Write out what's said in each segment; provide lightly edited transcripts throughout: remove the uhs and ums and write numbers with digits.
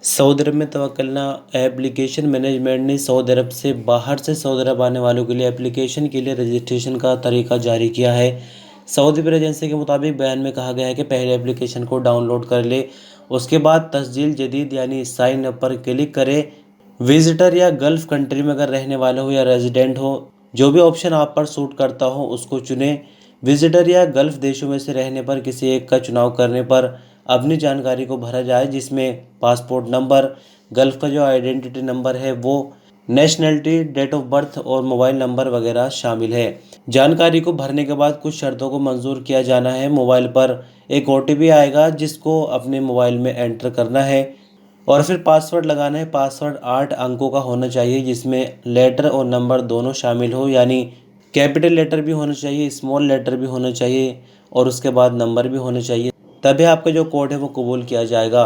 Saudi अरब में तवक्कलना application management ने Saudi अरब से बाहर से सऊदी अरब आने वालों के लिए एप्लीकेशन के लिए रजिस्ट्रेशन का तरीका जारी किया है। सऊदी प्रेस एजेंसी के मुताबिक बयान में कहा गया है कि पहले एप्लीकेशन को डाउनलोड कर ले, उसके बाद तस्जील जदीद यानी साइन अप पर क्लिक करें। विजिटर या गल्फ कंट्री में अगर रहने वाले हो या रेजिडेंट हो, जो भी ऑप्शन आप पर सूट करता हो उसको चुनें। विजिटर या गल्फ देशों में से रहने पर किसी एक का चुनाव करने पर अपनी जानकारी को भरा जाए, जिसमें पासपोर्ट नंबर, गल्फ का जो आइडेंटिटी नंबर है वो, नेशनैलिटी, डेट ऑफ बर्थ और मोबाइल नंबर वगैरह शामिल है। जानकारी को भरने के बाद कुछ शर्तों को मंजूर किया जाना है। मोबाइल पर एक ओटीपी आएगा जिसको अपने मोबाइल में एंटर करना है और फिर पासवर्ड लगाना है। पासवर्ड 8 अंकों का होना चाहिए जिसमें लेटर और नंबर दोनों शामिल हो, यानी कैपिटल लेटर भी होना चाहिए, स्मॉल लेटर भी होना चाहिए और उसके बाद नंबर भी होना चाहिए। तभी आपका जो कोड है वो कबूल किया जाएगा।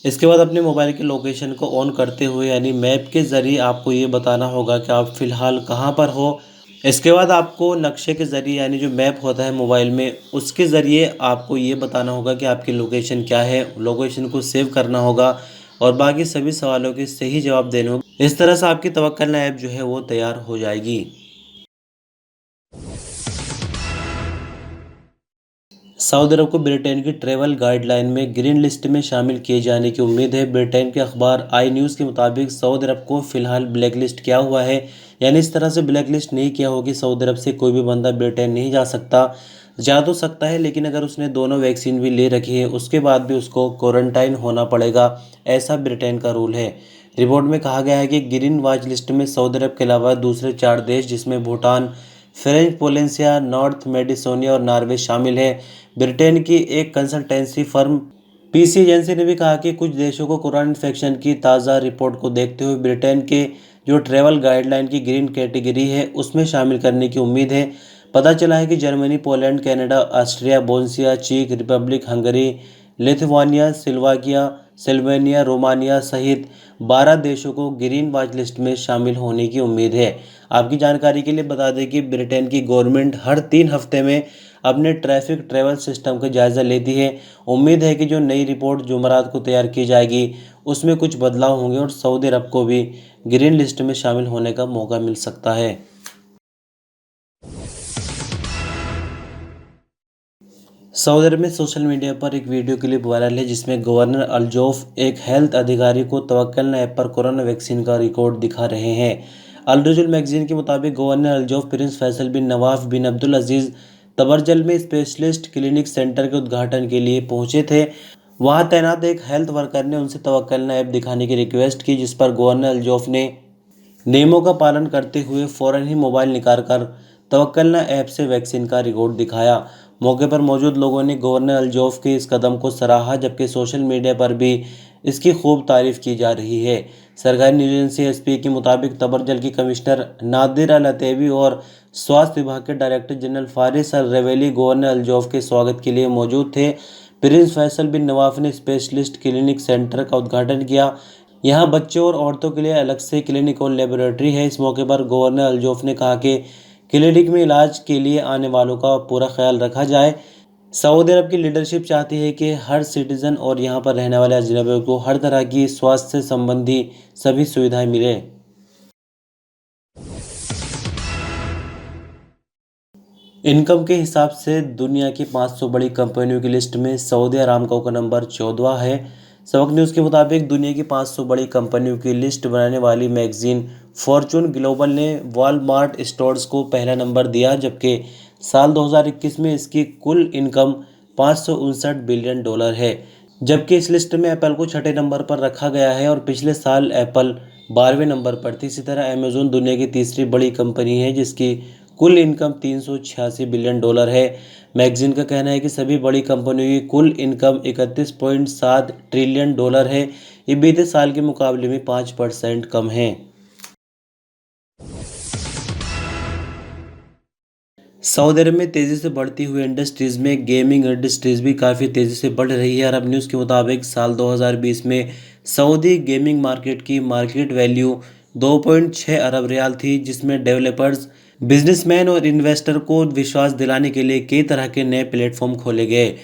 इसके बाद अपने मोबाइल की लोकेशन को ऑन करते हुए यानी मैप के ज़रिए आपको ये बताना होगा कि आप फ़िलहाल कहाँ पर हो। इसके बाद आपको नक्शे के ज़रिए यानी जो मैप होता है मोबाइल में, उसके ज़रिए आपको ये बताना होगा कि आपकी लोकेशन क्या है। लोकेशन को सेव करना होगा और बाकी सभी सवालों के सही जवाब देने होंगे। इस तरह से आपकी तवक्कलना ऐप जो है वो तैयार हो जाएगी। सऊदी अरब को ब्रिटेन की ट्रैवल गाइडलाइन में ग्रीन लिस्ट में शामिल किए जाने की उम्मीद है। ब्रिटेन के अखबार आई न्यूज़ के मुताबिक सऊदी अरब को फिलहाल ब्लैक लिस्ट किया हुआ है, यानी इस तरह से ब्लैक लिस्ट नहीं किया हो कि सऊदी अरब से कोई भी बंदा ब्रिटेन नहीं जा सकता। जा तो सकता है लेकिन अगर उसने दोनों वैक्सीन भी ले रखी है उसके बाद भी उसको क्वारंटाइन होना पड़ेगा, ऐसा ब्रिटेन का रूल है। रिपोर्ट में कहा गया है कि ग्रीन वाच लिस्ट में सऊदी अरब के अलावा दूसरे 4 देश जिसमें भूटान, फ्रेंच पोलिनेशिया, नॉर्थ मेडिसोनिया और नॉर्वे शामिल है। ब्रिटेन की एक कंसल्टेंसी फर्म पीसी एजेंसी ने भी कहा कि कुछ देशों को कोरोना इन्फेक्शन की ताज़ा रिपोर्ट को देखते हुए ब्रिटेन के जो ट्रैवल गाइडलाइन की ग्रीन कैटेगरी है उसमें शामिल करने की उम्मीद है। पता चला है कि Germany, Poland, Canada, Austria, Bosnia, चेक Republic, Hungary, Lithuania, Slovenia, Romania सहित 12 देशों को ग्रीन वॉच लिस्ट में शामिल होने की उम्मीद है। आपकी जानकारी के लिए बता दें कि ब्रिटेन की गवर्नमेंट हर 3 हफ्ते में अपने ट्रैफिक ट्रैवल सिस्टम का जायज़ा लेती है। उम्मीद है कि जो नई रिपोर्ट जुमेरात को तैयार की जाएगी उसमें कुछ बदलाव होंगे और सऊदी अरब को भी ग्रीन लिस्ट में शामिल होने का मौका मिल सकता है। सऊदी अरब में सोशल मीडिया पर एक वीडियो क्लिप वायरल है जिसमें गवर्नर अल-जौफ एक हेल्थ अधिकारी को तवक्कलना ऐप पर कोरोना वैक्सीन का रिकॉर्ड दिखा रहे हैं। अल रजुल मैगजीन के मुताबिक गवर्नर अल-जौफ प्रिंस फैसल बिन नवाफ बिन अब्दुल अजीज़ तबरजल में स्पेशलिस्ट क्लिनिक सेंटर के उद्घाटन के लिए पहुंचे थे। वहां तैनात एक हेल्थ वर्कर ने उनसे तवक्कलना ऐप दिखाने की रिक्वेस्ट की, जिस पर गवर्नर अल-जौफ ने नियमों का पालन करते हुए फ़ौरन ही मोबाइल निकालकर तवक्कलना ऐप से वैक्सीन का रिकॉर्ड दिखाया। मौके पर मौजूद लोगों ने गवर्नर अल-जौफ के इस कदम को सराहा, जबकि सोशल मीडिया पर भी इसकी खूब तारीफ की जा रही है। सरकारी न्यूज़ एजेंसी एसपी के मुताबिक तबरजल की कमिश्नर नादिर अल अतैबी और स्वास्थ्य विभाग के डायरेक्टर जनरल फारिस अल रेवेली गवर्नर अल-जौफ के स्वागत के लिए मौजूद थे। प्रिंस फैसल बिन नवाफ ने स्पेशलिस्ट क्लिनिक सेंटर का उद्घाटन किया। यहाँ बच्चों और औरतों के लिए अलग से क्लिनिक और लेबोरेटरी है। इस मौके पर गवर्नर अल-जौफ ने कहा कि क्लिनिक में इलाज के लिए आने वालों का पूरा ख्याल रखा जाए। सऊदी अरब की लीडरशिप चाहती है कि हर सिटीज़न और यहाँ पर रहने वाले अजनबियों को हर तरह की स्वास्थ्य संबंधी सभी सुविधाएं मिले। इनकम के हिसाब से दुनिया की 500 बड़ी कंपनियों की लिस्ट में सऊदी अरामको का नंबर 14वां है। सबक न्यूज़ के मुताबिक दुनिया की 500 बड़ी कंपनियों की लिस्ट बनाने वाली मैगजीन फॉर्चून ग्लोबल ने वॉलमार्ट स्टोर्स को पहला नंबर दिया, जबकि साल 2021 में इसकी कुल इनकम $559 बिलियन है। जबकि इस लिस्ट में एप्पल को छठे नंबर पर रखा गया है और पिछले साल एप्पल 12वें नंबर पर थी। इसी तरह अमेज़न दुनिया की तीसरी बड़ी कंपनी है जिसकी कुल इनकम $386 बिलियन है। मैगजीन का कहना है कि सभी बड़ी कंपनियों की कुल इनकम $31.7 ट्रिलियन है। ये बीते साल के मुकाबले में 5% कम है। सऊदी अरब में तेज़ी से बढ़ती हुई इंडस्ट्रीज़ में गेमिंग इंडस्ट्रीज़ भी काफ़ी तेज़ी से बढ़ रही है। अरब न्यूज़ के मुताबिक साल 2020 में सऊदी गेमिंग मार्केट की मार्केट वैल्यू 2.6 अरब रियाल थी, जिसमें डेवलपर्स, बिजनेसमैन और इन्वेस्टर को विश्वास दिलाने के लिए कई तरह के नए प्लेटफॉर्म खोले गए।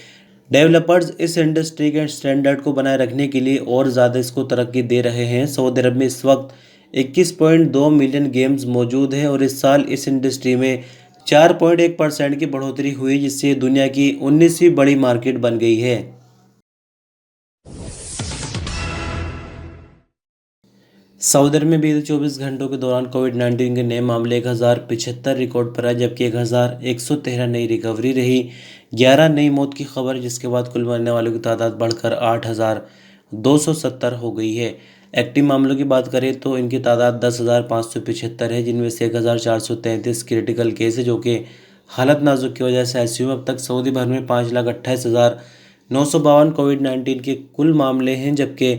डेवलपर्स इस इंडस्ट्री के स्टैंडर्ड को बनाए रखने के लिए और ज़्यादा इसको तरक्की दे रहे हैं। सऊदी अरब में इस वक्त 21.2 मिलियन गेम्स मौजूद हैं और इस साल इस इंडस्ट्री में 4.1% की बढ़ोतरी हुई, जिससे दुनिया की 19वीं बड़ी मार्केट बन गई है। सऊदी अरब में बीते 24 घंटों के दौरान कोविड-19 के नए मामले 1075 रिकॉर्ड पर आए, जबकि 1113 नई रिकवरी रही। 11 नई मौत की खबर, जिसके बाद कुल मरने वालों की तादाद बढ़कर 8,270 हो गई है। एक्टिव मामलों की बात करें तो इनकी तादाद 10,575 है, जिनमें से 1,433 क्रिटिकल केस है जो कि हालत नाजुक की वजह से आईसीयू में। अब तक सऊदी भर में 5,28,952 कोविड-19 के कुल मामले हैं, जबकि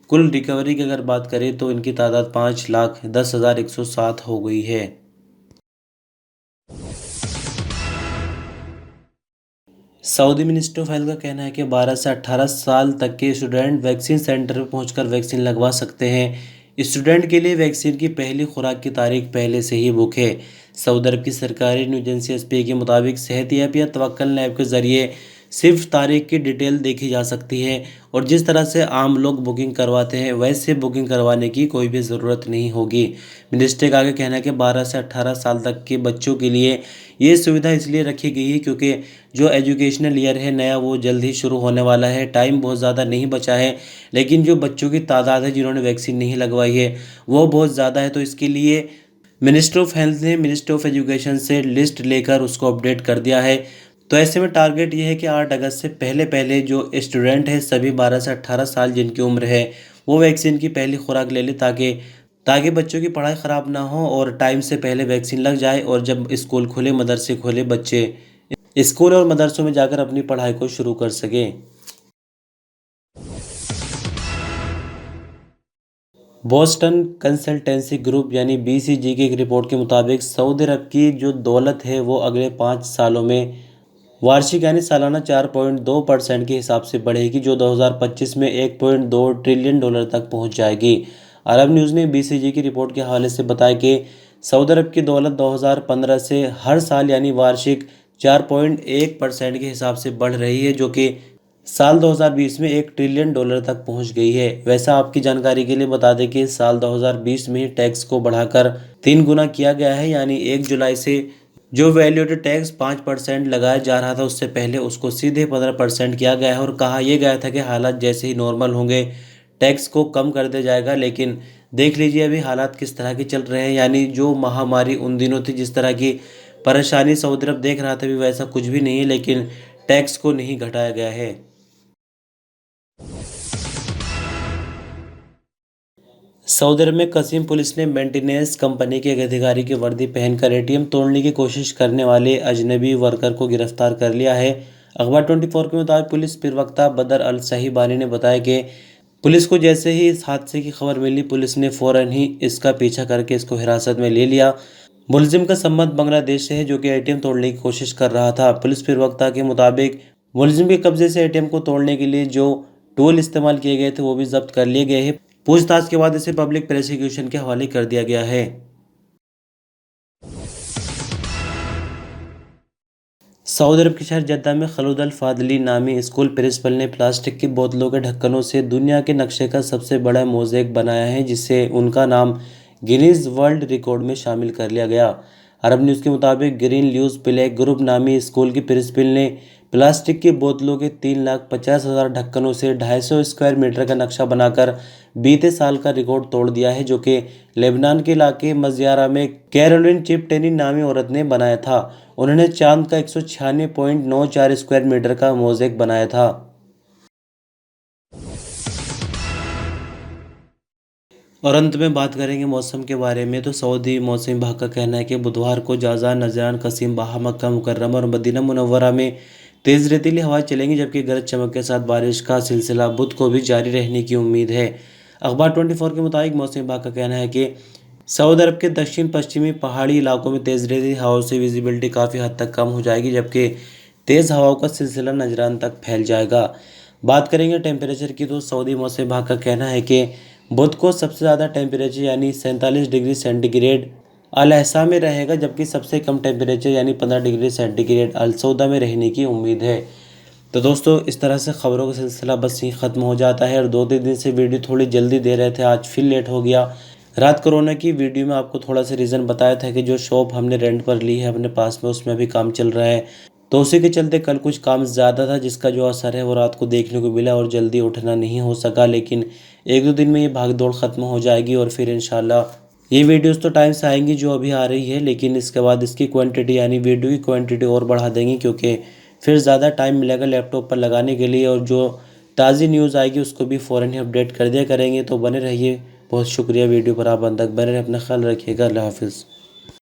कुल रिकवरी की अगर बात करें तो इनकी तादाद 5,10,107 हो गई है। सऊदी मिनिस्ट्री ऑफ हेल्थ का कहना है कि 12 से 18 साल तक के स्टूडेंट वैक्सीन सेंटर पर पहुंचकर वैक्सीन लगवा सकते हैं। स्टूडेंट के लिए वैक्सीन की पहली खुराक की तारीख पहले से ही बुक है। सऊदी अरब की सरकारी न्यूज एजेंसी एसपी के मुताबिक सेहत ऐप या तवक्कल ऐप के जरिए सिर्फ तारीख की डिटेल देखी जा सकती है और जिस तरह से आम लोग बुकिंग करवाते हैं वैसे बुकिंग करवाने की कोई भी ज़रूरत नहीं होगी। मिनिस्ट्री का आगे कहना है कि 12 से 18 साल तक के बच्चों के लिए ये सुविधा इसलिए रखी गई है क्योंकि जो एजुकेशनल ईयर है नया वो जल्द ही शुरू होने वाला है। टाइम बहुत ज़्यादा नहीं बचा है, लेकिन जो बच्चों की तादाद है जिन्होंने वैक्सीन नहीं लगवाई है वो बहुत ज़्यादा है। तो इसके लिए मिनिस्ट्री ऑफ हेल्थ ने मिनिस्ट्री ऑफ एजुकेशन से लिस्ट लेकर उसको अपडेट कर दिया है। तो ऐसे में टारगेट ये है कि 8 अगस्त से पहले पहले जो स्टूडेंट है सभी 12 से 18 साल जिनकी उम्र है वो वैक्सीन की पहली खुराक ले ले, ताकि बच्चों की पढ़ाई ख़राब ना हो और टाइम से पहले वैक्सीन लग जाए और जब स्कूल खुले मदरसे खुले बच्चे स्कूल और मदरसों में जाकर अपनी पढ़ाई को शुरू कर सकें। बोस्टन कंसल्टेंसी ग्रुप यानी बीसीजी की एक रिपोर्ट के मुताबिक सऊदी अरब की जो दौलत है वो अगले 5 सालों में वार्षिक यानी सालाना 4.2% के हिसाब से बढ़ेगी, जो 2025 में 1.2 ट्रिलियन डॉलर तक पहुंच जाएगी। अरब न्यूज़ ने बीसीजी की रिपोर्ट के हवाले से बताया कि सऊदी अरब की दौलत 2015 से हर साल यानी वार्षिक 4.1% के हिसाब से बढ़ रही है, जो कि साल 2020 में 1 ट्रिलियन डॉलर तक पहुंच गई है। वैसा आपकी जानकारी के लिए बता दें कि साल 2020 में ही टैक्स को बढ़ाकर 3 गुना किया गया है, यानी 1 जुलाई से जो वैल्यूएटेड टैक्स 5% लगाया जा रहा था उससे पहले उसको सीधे 15% किया गया है और कहा यह गया था कि हालात जैसे ही नॉर्मल होंगे टैक्स को कम कर दिया जाएगा। लेकिन देख लीजिए अभी हालात किस तरह के चल रहे हैं, यानी जो महामारी उन दिनों थी जिस तरह की परेशानी सऊदी अरब देख रहा था अभी वैसा कुछ भी नहीं है, लेकिन टैक्स को नहीं घटाया गया है। सऊदी अरब में कसीम पुलिस ने मेंटेनेंस कंपनी के एक अधिकारी की वर्दी पहनकर एटीएम तोड़ने की कोशिश करने वाले अजनबी वर्कर को गिरफ्तार कर लिया है। अखबार 24 के मुताबिक पुलिस प्रवक्ता बदर अल सही बानी ने बताया कि पुलिस को जैसे ही इस हादसे की खबर मिली पुलिस ने फौरन ही इसका पीछा करके इसको हिरासत में ले लिया। मुलजिम का संबंध बांग्लादेश से है जो कि एटीएम तोड़ने की कोशिश कर रहा था। पुलिस प्रवक्ता के मुताबिक मुलजिम के कब्जे से एटीएम को तोड़ने के लिए जो टूल इस्तेमाल किए गए थे वो भी जब्त कर लिए गए हैं। पूछताछ के बाद इसे पब्लिक प्रोसिक्यूशन के हवाले कर दिया गया है। सऊदी अरब के शहर जद्दा में खलूद अल फादली नामी स्कूल प्रिंसिपल ने प्लास्टिक की बोतलों के ढक्कनों से दुनिया के नक्शे का सबसे बड़ा मोज़ेक बनाया है, जिससे उनका नाम गिनीज वर्ल्ड रिकॉर्ड में शामिल कर लिया गया। अरब न्यूज़ के मुताबिक ग्रीन ल्यूज प्ले ग्रुप नामी स्कूल की प्रिंसिपल ने प्लास्टिक की बोतलों के 3,50,000 ढक्कनों से 250 स्क्वायर मीटर का नक्शा बनाकर बीते साल का रिकॉर्ड तोड़ दिया है, जो कि लेबनान के इलाके मज़ियारा में कैरोलिन चिपटेनी नामी औरत ने बनाया था। उन्होंने चांद का 196.94 स्क्वायर मीटर का मोज़ेक बनाया था। और अंत में बात करेंगे मौसम के बारे में। तो सऊदी मौसम विभाग का कहना है कि बुधवार को जाज़ा, नजरान, कसीम, बाहा, मक्का मुकर्रमा और मदीना मुनव्वरा में तेज़ रेतीली हवाएं चलेंगी, जबकि गरज चमक के साथ बारिश का सिलसिला बुध को भी जारी रहने की उम्मीद है। अखबार 24 के मुताबिक मौसम विभाग का कहना है कि सऊदी अरब के दक्षिण पश्चिमी पहाड़ी इलाकों में तेज़ रेतीली हवाओं से विजिबिलिटी काफ़ी हद तक कम हो जाएगी, जबकि तेज़ हवाओं का सिलसिला नजरान तक फैल जाएगा। बात करेंगे टेम्परेचर की, तो सऊदी मौसम विभाग का कहना है कि बुध को सबसे ज़्यादा टेम्परेचर यानी 47 डिग्री सेंटीग्रेड अल अहसा में रहेगा, जबकि सबसे कम टेम्परेचर यानी 15 डिग्री सेंटीग्रेड अल सौदा में रहने की उम्मीद है। तो दोस्तों इस तरह से ख़बरों का सिलसिला बस यहीं ख़त्म हो जाता है। और 2-3 दिन से वीडियो थोड़ी जल्दी दे रहे थे, आज फिर लेट हो गया। रात कोरोना की वीडियो में आपको थोड़ा सा रीज़न बताया था कि जो शॉप हमने रेंट पर ली है अपने पास में, उसमें भी काम चल रहा है। तो उसी के चलते कल कुछ काम ज़्यादा था, जिसका जो असर है वो रात को देखने को मिला और जल्दी उठना नहीं हो सका। लेकिन 1-2 दिन में ये भाग दौड़ ख़त्म हो जाएगी और फिर इंशाल्लाह ये वीडियोस तो टाइम से आएंगी जो अभी आ रही है, लेकिन इसके बाद इसकी क्वांटिटी यानी वीडियो की क्वांटिटी और बढ़ा देंगे, क्योंकि फिर ज़्यादा टाइम मिलेगा लैपटॉप पर लगाने के लिए। और जो ताज़ी न्यूज़ आएगी उसको भी फ़ौरन ही अपडेट कर दिया करेंगे। तो बने रहिए, बहुत शुक्रिया वीडियो पर आप अंत तक बने रहे, अपना ख्याल रखिएगा, अल्लाह हाफिज़।